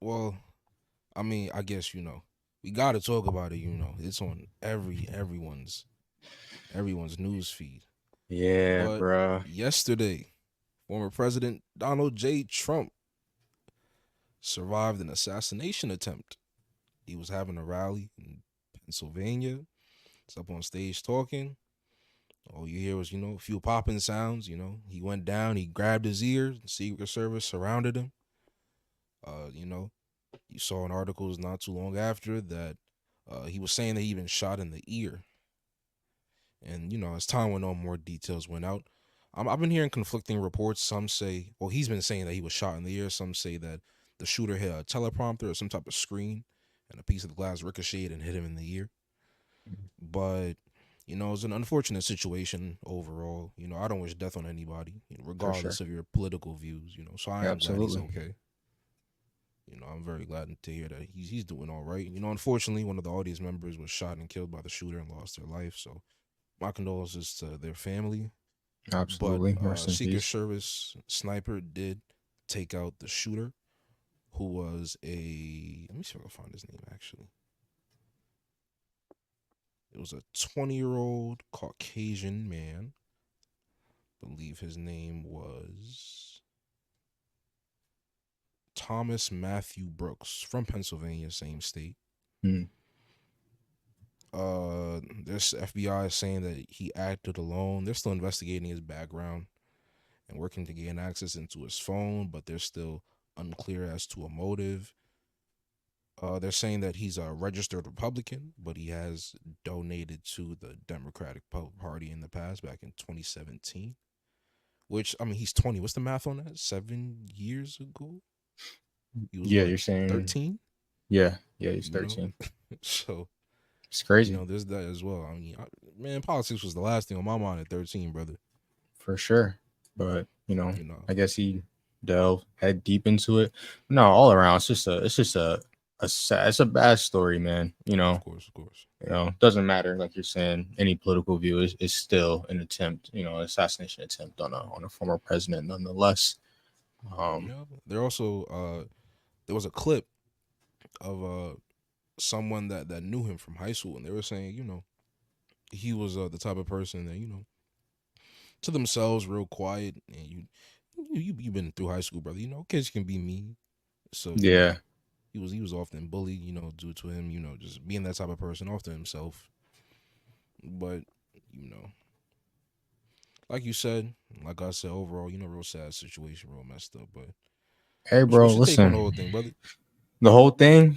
Well, I mean, I guess we got to talk about it. It's on everyone's news feed. Yeah, But bruh. yesterday, former President Donald J. Trump survived an assassination attempt. He was having a rally in Pennsylvania. He's up on stage talking. All you hear was, a few popping sounds. He went down, he grabbed his ear. The Secret Service surrounded him. Uh, you know, you saw in articles not too long after that he was saying that he been shot in the ear. And, as time went on, more details went out. I've been hearing conflicting reports. Some say, well, he's been saying that he was shot in the ear. Some say that the shooter hit a teleprompter or some type of screen and a piece of the glass ricocheted and hit him in the ear. But it's an unfortunate situation overall. I don't wish death on anybody, For sure. regardless of your political views. So I am glad he's Absolutely. okay. I'm very glad to hear that he's doing all right. Unfortunately, one of the audience members was shot and killed by the shooter and lost their life. So my condolences to their family. But Absolutely. Rest in Secret peace. Service sniper did take out the shooter, who was a, let me see if I can find his name actually. It was a 20-year-old Caucasian man. I believe his name was Thomas Matthew Brooks from Pennsylvania, same state. Mm. This FBI is saying that he acted alone. They're still investigating his background and working to gain access into his phone, but they're still unclear as to a motive. They're saying that he's a registered Republican, but he has donated to the Democratic Party in the past, back in 2017. Which, I mean, he's 20. What's the math on that? 7 years ago, he was Yeah, what, you're saying. 13? Yeah, yeah. He's You know, 13. so It's crazy. there's that as well. I mean, man, politics was the last thing on my mind at 13, brother. For sure. But You know, I guess he delved head deep into it. No, all around, it's a bad story, man. of course, of course. Doesn't matter, like you're saying, any political view is still an attempt, assassination attempt on a former president, nonetheless. Um, Yeah, there also there was a clip of someone that knew him from high school, and they were saying, he was the type of person that to themselves, real quiet, and you've been through high school, brother. Kids can be mean, so yeah, he was often bullied, due to him, just being that type of person, often himself. But you know, like you said, like I said, overall, real sad situation, real messed up. But hey, bro, what's your take on the listen, whole thing, brother? the whole thing.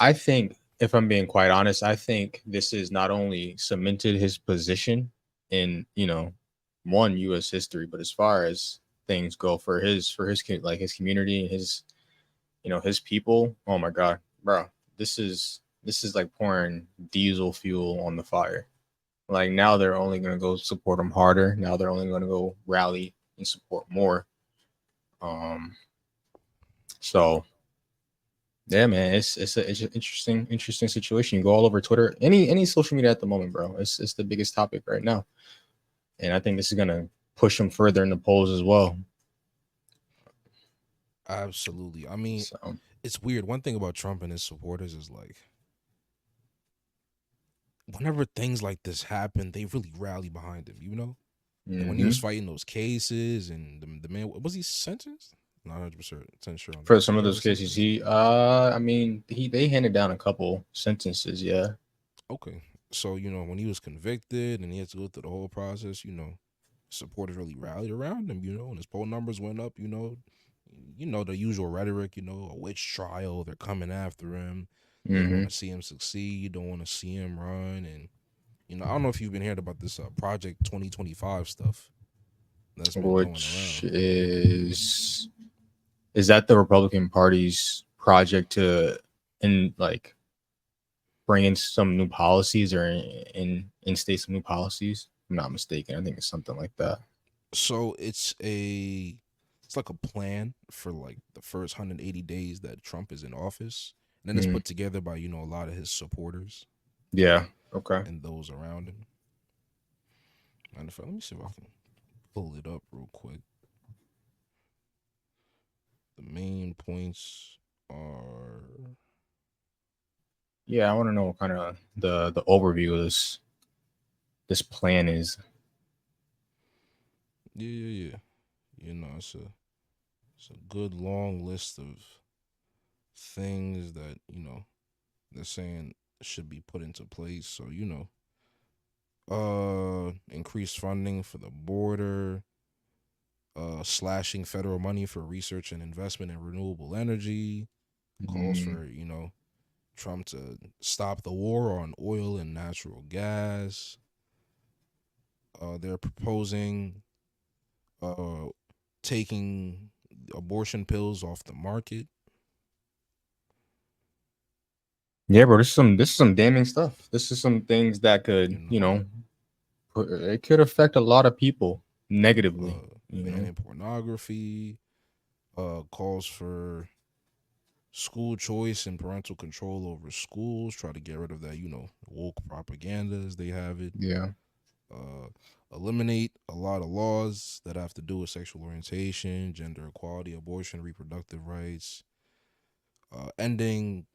I think, if I'm being quite honest, I think this is not only cemented his position in one U.S. history, but as far as things go like his community and his his people. Oh my god, bro, this is like pouring diesel fuel on the fire. Like, now they're only gonna go support him harder. Now they're only gonna go rally and support more. Um, so yeah, man, it's an interesting situation. You go all over Twitter, any social media at the moment, bro. It's the biggest topic right now, and I think this is gonna push him further in the polls as well. Absolutely. I mean, So it's weird. One thing about Trump and his supporters is like, whenever things like this happen, they really rally behind him. Like when he was hmm fighting those cases, and the man, was he sentenced? Not 100% sure on for that. some of Yeah, those was cases, sentenced. I mean, they handed down a couple sentences. Yeah. Okay, so when he was convicted and he had to go through the whole process, supporters really rallied around him. And his poll numbers went up. The usual rhetoric. A witch trial. They're coming after him. They want hmm to see him succeed. Don't want to see him run. And I don't know if you've been hearing about this Project 2025 stuff that's been going Which around. is that the Republican Party's project to in like bring in some new policies or in state some new policies? If I'm not mistaken. I think it's something like that. So it's like a plan for like the first 180 days that Trump is in office. And then it's Mm, put together by, a lot of his supporters yeah. Okay. and those around him. And let me see if I can pull it up real quick. The main points are Yeah, I want to know what kind of the overview of this plan is. Yeah, yeah, yeah. It's a good long list of things that they're saying should be put into place. So increased funding for the border, slashing federal money for research and investment in renewable energy, calls Mm, for Trump to stop the war on oil and natural gas. They're proposing uh taking abortion pills off the market. yeah, bro. This is some damning stuff. This is some things that You could, know, it could affect a lot of people negatively. You know. banning pornography. Calls for school choice and parental control over schools. Try to get rid of that, woke propaganda as they have it. Yeah. Uh, eliminate a lot of laws that have to do with sexual orientation, gender equality, abortion, reproductive rights. Ending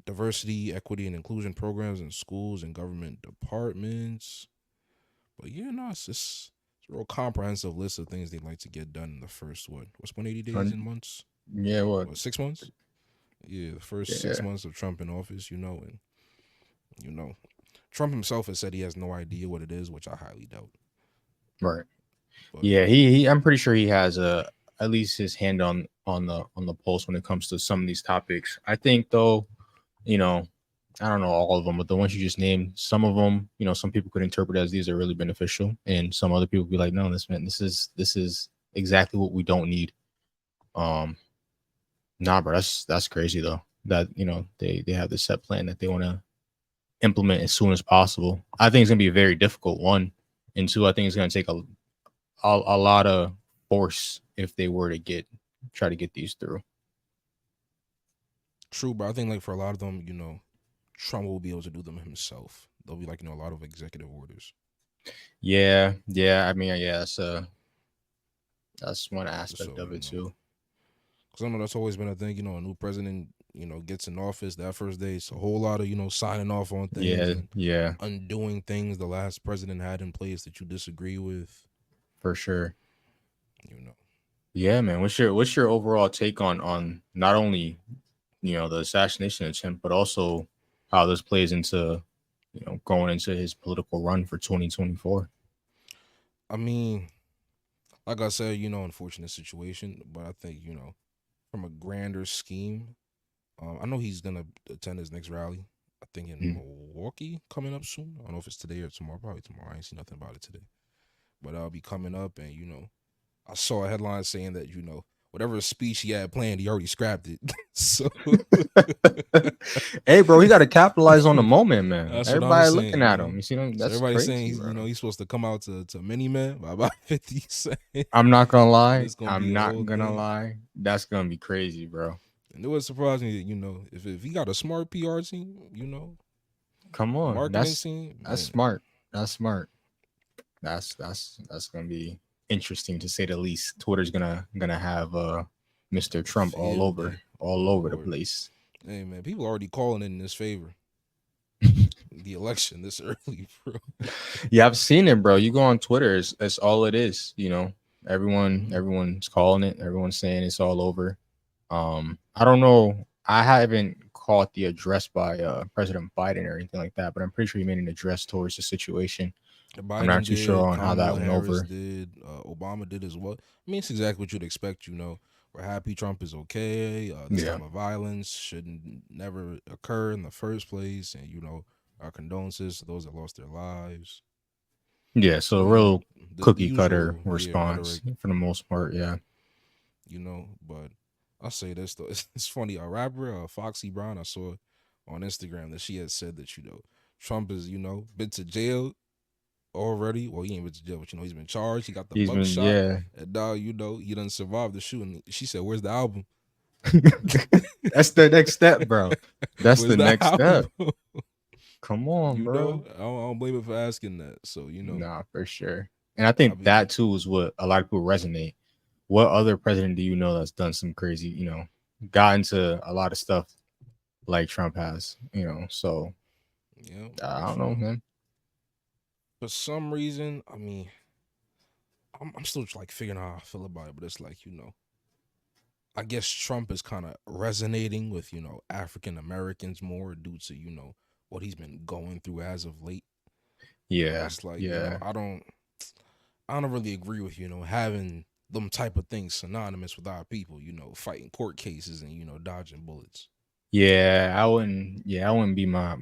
diversity, equity, and inclusion programs in schools and government departments. But yeah, no, it's a real comprehensive list of things they'd like to get done in the first what's 180 days Un- in months? Yeah. What? What, 6 months? Yeah, the first six Yeah. months of Trump in office, and you know, Trump himself has said he has no idea what it is, which I highly doubt. Right. But Yeah. He. I'm pretty sure he has a at least his hand on the pulse when it comes to some of these topics. I think though, you know, I don't know all of them, but the ones you just named, some of them, some people could interpret as these are really beneficial, and some other people be like, no, this is exactly what we don't need. Um, nah, bro, that's crazy though. That they have this set plan that they want to implement as soon as possible. I think it's gonna be a very difficult one, and two, I think it's gonna take a lot of force if they were to try to get these through. true, but I think like for a lot of them, Trump will be able to do them himself. There'll be like a lot of executive orders. Yeah, yeah. I mean, yeah, that's one aspect So of it too. because I know that's always been a thing. A new president, gets in office that first day. It's a whole lot of signing off on things Yeah, and yeah, undoing things the last president had in place that you disagree with. for sure. You know, Yeah, man. What's your overall take on not only the assassination attempt, but also how this plays into going into his political run for 2024? I mean, like I said, unfortunate situation, but I think from a grander scheme, I know he's gonna attend his next rally. I think in Mm. Milwaukee coming up soon. I don't know if it's today or tomorrow. Probably tomorrow. I ain't seen nothing about it today, but I'll be coming up, and I saw a headline saying that whatever speech he had planned, he already scrapped it. So Hey, bro, he got to capitalize on the moment, man. that's what I'm Everybody saying. looking at him. You see, So that's everybody's saying crazy, he's bro. he's supposed to come out to Mini Man by about 50 Cent, I'm not gonna and lie. it's gonna be I'm a whole not gonna thing. lie. That's gonna be crazy, bro. And it would surprise me that if he got a smart PR team, Come a on, marketing that's team, that's man, smart. That's smart. That's gonna be interesting to say the least. Twitter's gonna have Mr. Trump all field over day. all Oh over the Lord, place. hey man, people already calling it in his favor. The election this early, bro. Yeah, I've seen it, bro. You go on Twitter, it's all it is. Mm-hmm. Everyone's calling it. Everyone's saying it's all over. I don't know. I haven't caught the address by President Biden or anything like that, but I'm pretty sure he made an address towards the situation. I'm not Biden too sure did, on how that Kamala went Harris over. did, Obama did as well. I mean, it's exactly what you'd expect. We're happy Trump is okay. This Yeah. type of violence shouldn't never occur in the first place, and our condolences to those that lost their lives. Yeah, So so a real the cookie cutter usual response rhetoric, for the most part. Yeah. But I'll say this though, it's funny. A rapper, Foxy Brown, I saw on Instagram that she had said that Trump is been to jail already. Well, he ain't been to jail, but he's been charged. He got the He's been, buckshot, yeah. and now he done survived the shooting. She said, "Where's the album? That's the next step, bro. That's Where's the the next album?" step. Come on, bro. I don't blame her for asking that. So Nah, for sure. And I I'll think be that too is what a lot of people resonate. What other president do you know that's done some crazy, got into a lot of stuff like Trump has, you know. So Yeah, I but don't know, man. for some reason, I mean, I'm still like figuring out how I feel about it, but it's like I guess Trump is kind of resonating with African Americans more due to what he's been going through as of late. But Yeah, it's like yeah, I don't really agree with having them type of things synonymous with our people. Fighting court cases and dodging bullets. yeah. I wouldn't. Yeah, I wouldn't be my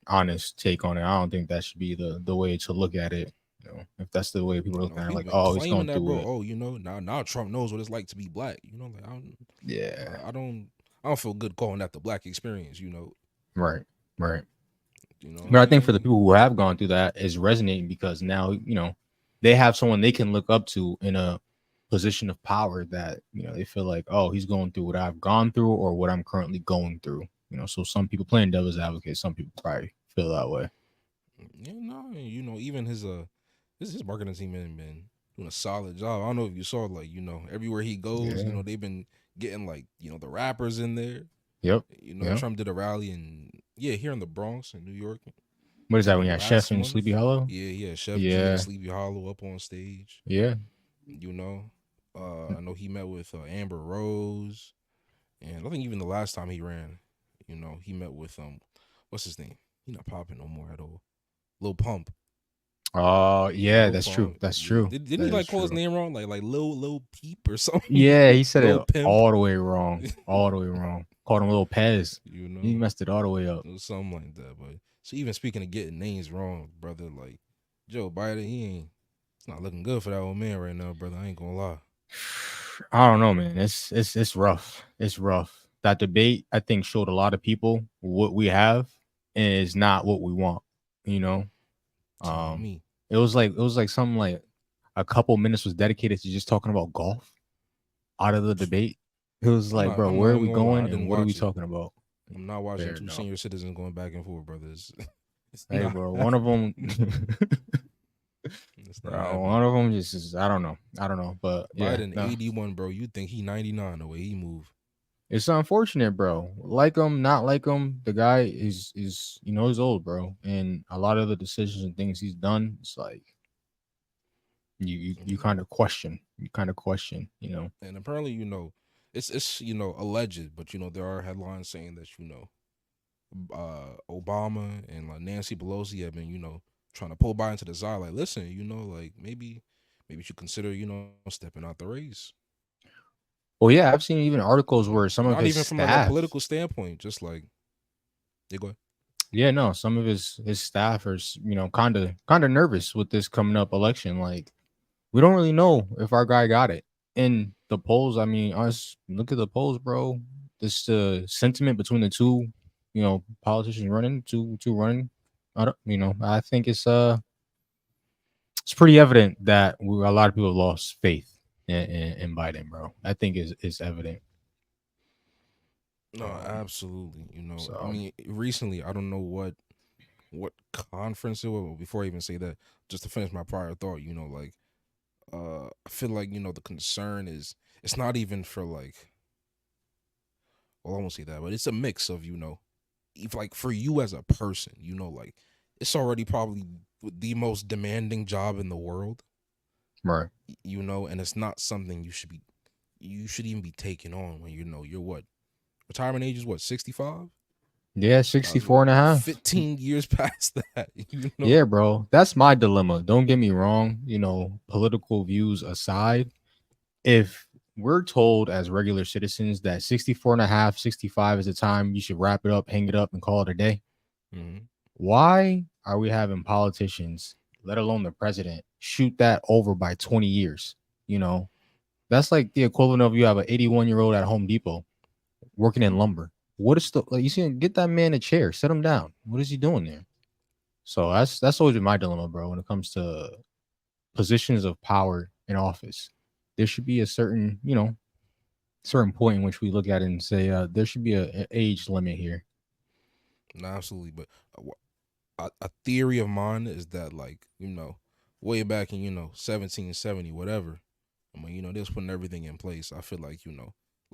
honest take on it. I don't think that should be the way to look at it. You know, if that's the way people are looking at it, People like, been oh, he's claiming going that, through bro. it. Oh, now Trump knows what it's like to be black. Like Yeah, I don't I don't feel good calling that the black experience. right, right. You know what I'm But I think for the saying? people who have gone through that, is resonating because now they have someone they can look up to in a position of power that they feel like, oh, he's going through what I've gone through or what I'm currently going through. So some people playing devil's advocate, some people probably feel that way. Yeah, no, and, even his marketing team been doing a solid job. I don't know if you saw, like, everywhere he goes, Yeah. they've been getting, like, the rappers in there. Yep. Yep. Trump did a rally here in the Bronx in New York, What is that when maybe you had Chef last and month. Sleepy Hollow? Yeah, yeah, Chef G and Yeah. Sleepy Hollow up on stage. Yeah. You know, I know he met with Amber Rose, and I think even the last time he ran, he met with what's his name? He not popping no more at all. Lil Pump. Oh, yeah, Lil that's true. Pump. That's Yeah. true. Didn't That he is like call his true. name wrong? Like Lil Peep or something? Yeah, he said Lil it Pimp. all the way wrong. All the way wrong. Called him little Pez. you He know, messed it all the way up. it was something like that. But so even speaking of getting names wrong, brother, like Joe Biden, he ain't. It's not looking good for that old man right now, brother. I ain't gonna lie. I don't know, man. It's rough. It's rough. That debate, I think, showed a lot of people what we have and is not what we want. You know, Telling um, me, it was like something like a couple minutes was dedicated to just talking about golf out of the debate. It was I'm like, not. bro, I'm where not are even we gonna lie. I going and didn't what are we watch it. talking about? I'm not watching Fair two enough. senior citizens going back and forth, brother. It's Hey, not. bro, one of them, It's not bro, happening. one of them just is, I don't know. I don't know. But yeah, Biden no. 81, bro. You think he 99 the way he move? It's unfortunate, bro. Like him, not like him. The guy is he's old, bro, and a lot of the decisions and things he's done, it's like you Mhm. kind of question. You kind of question, you know. And apparently, it's alleged, but there are headlines saying that Obama and like Nancy Pelosi have been trying to pull Biden to the side. Like, listen, like maybe you should consider stepping out the race. Well, yeah, I've seen even articles where some of Not his even from like a staff, political standpoint, just like yeah, go ahead. yeah, no, some of his staff are kind of nervous with this coming up election. Like, we don't really know if our guy got it. In the polls, I mean, us look at the polls, bro. This sentiment between the two, politicians running, two running. I think it's pretty evident that a lot of people have lost faith in Biden, bro. I think is evident. No, Um, absolutely. I so mean, recently, I don't know what conference it was. But before I even say that, just to finish my prior thought, like I feel like the concern is it's not even for like, well, I won't say that, but it's a mix of if like for you as a person, like it's already probably the most demanding job in the world, right, and it's not something you should even be taking on when you're what retirement age is what 65. yeah, Uh, 64 and a half. 15 years past that, Yeah, bro. That's my dilemma. Don't get me wrong. Political views aside, if we're told as regular citizens that 64 and a half, 65 is the time you should wrap it up, hang it up, and call it a day, hmm why are we having politicians, let alone the president, shoot that over by 20 years? You know, that's like the equivalent of you have an 81-year-old at Home Depot working in lumber. What is the like? You see, get that man a chair, set him down. What is he doing there? So that's always been my dilemma, bro. When it comes to positions of power in office, there should be a certain point in which we look at it and say there should be a age limit here. no, absolutely. But a theory of mine is that like way back in 1770 whatever. I mean, they was putting everything in place. I feel like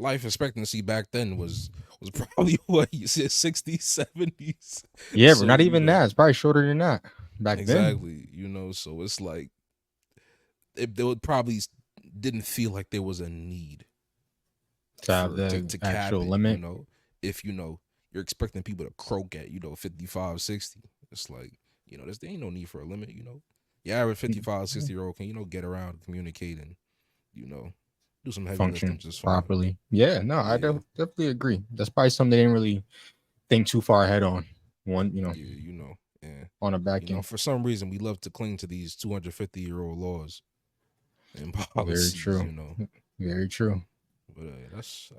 life expectancy back then was probably what you said 60s, 70s. Yeah, but So, not you even know, that. It's probably shorter than that back then. exactly, so it's like if they would probably didn't feel like there was a need To have to the cap actual it, limit. if you're expecting people to croak at, 55, 60. It's like, there ain't no need for a limit, Your average 55, 60-year-old can, get around, communicate, and, you know, do some heavy lifting Function just fine. properly. Yeah, no, I Yeah. definitely agree. That's probably something they didn't really think too far ahead on. One, Yeah, and on a back end. for some reason we love to cling to these 250-year-old laws and Very policies, true. Very true. But that's